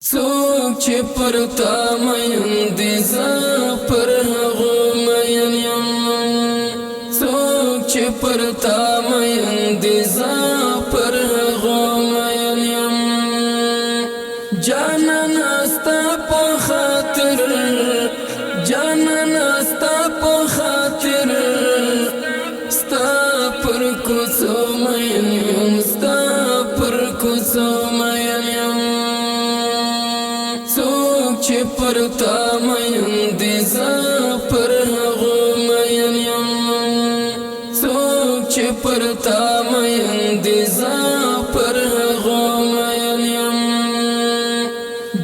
څوک چې پر تا مین دي زه پر هغو مین یم څوک چې پر تا مین دي زه پر هغو مین یم جانانه ستا په خاطر جانانه ستا په خاطر ستا پر کوڅو مین یم ستا پر کوڅو مین یم چې پر تا مین دي زه پر هغو مین یم څوک چې پر تا مین دي زه پر هغو مین یم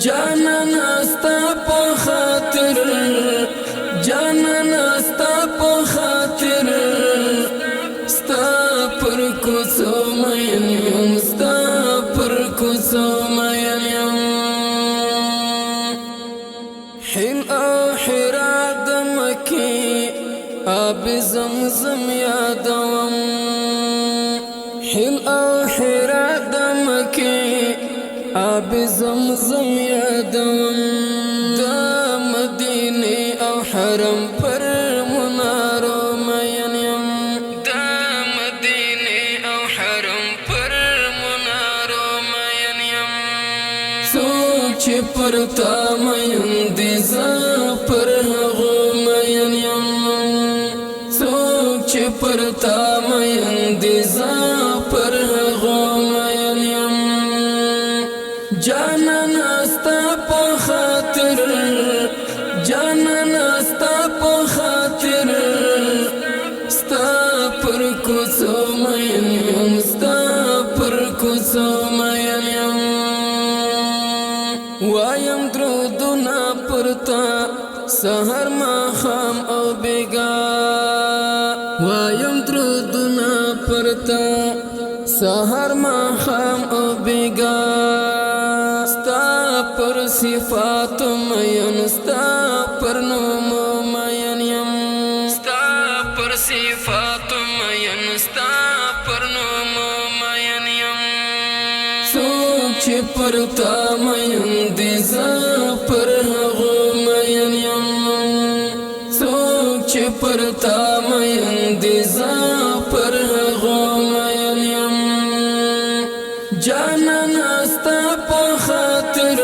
جانانه ستا په خاطر جانانه ستا په خاطر ستا پر کوڅو مین یم ستا پر کوڅو مین یم حل او حرا د مکی آب زمزم یادوم حل او حرا د مکی آب زمزم یادوم د مدینه او حرم پر منارو مین یم د مدینه او حرم پر منارو مین یم څوک چې پر تا مین دي زه پر هغو مین یم څوک چې پر تا مین دي زه پر هغو مین یم جانانه ستا په خاطر جانانه ستا په خاطر ستا پر کوڅو مین یم ستا پر کوڅو مین یم وایم درودونه پر تا سحر ماښام او بیګا وایم درودونه پر تا سحر ماښام او بیګا ستا پر صفاتو مین ستا پر نومو مین یم ستا پر صفاتو مین ستا پر نومو مین یم څوک چې پر تا مین دي زه پر هغو مین یم څوک چې پر تا مین دي زه پر هغو مین یم جانانه ستا په خاطر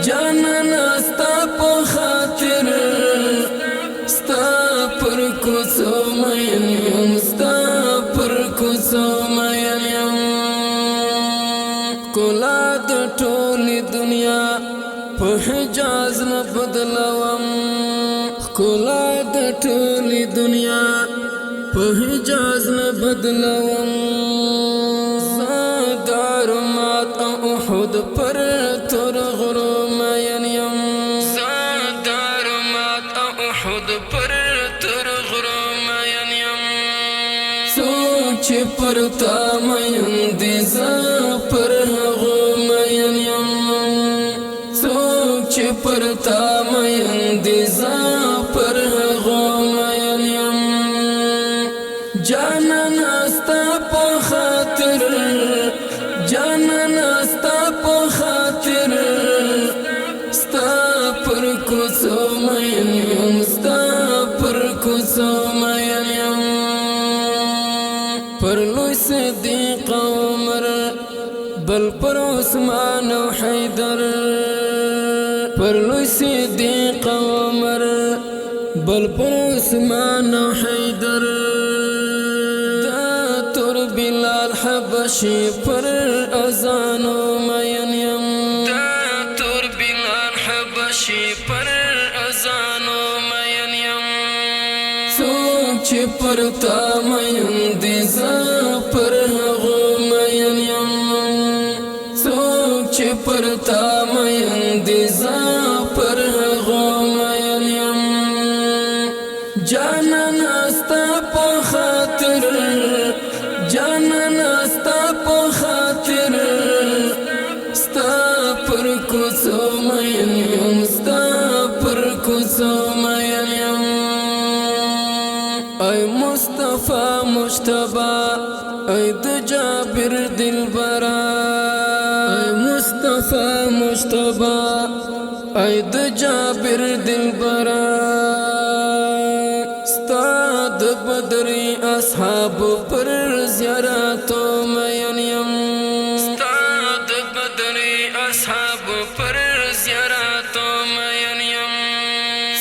جانانه ستا په خاطر ستا پر کوڅو مین یم ستا پر کوڅو مین یم ښکلا د ټولې دنیا په حجاز نه بدلوم ښکلا د ټولې دنیا په حجاز نه بدلوم زه دارمات او احد پر تور غرو مین یم زه دارمات او احد پر تور غرو مین یم څوک چې پر تا مین دي زه پر هغو مین یم څوک چې پر تا مین دي زه پر هغو مین یم جانانه ستا په خاطر جانانه ستا په خاطر ستا پر کوڅو مین یم ستا پر کوڅو مین یم پر لوی صدیق عمر بل پر عثمان او حیدر پر لوی صدیق عمر بل پر عثمان او حیدر دا تور بلال حبشی پر اذانو مین یم دا تور بلال حبشی پر اذانو مین یم څوک چې پر تا مین دي زه پر هغو مین یم څوک چې پر تا مین دي زه پر هغو مین یم جانانه ستا په خاطر جانانه ستا په خاطر ستا پر کوڅو مین یم ستا پر کوڅو مین یم ای مصطفی مجتبی ای د جابر دلبرا ای مصطفی نشتبا ای د جابر دلبرا ستاد بدری اصحاب پر زیارتو مین یم ستاد بدری اصحاب پر زیارتو مین یم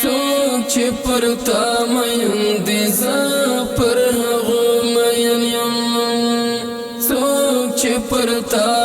څوک چې پر تا مین دي زه پر هغو مین یم څوک چې پر تا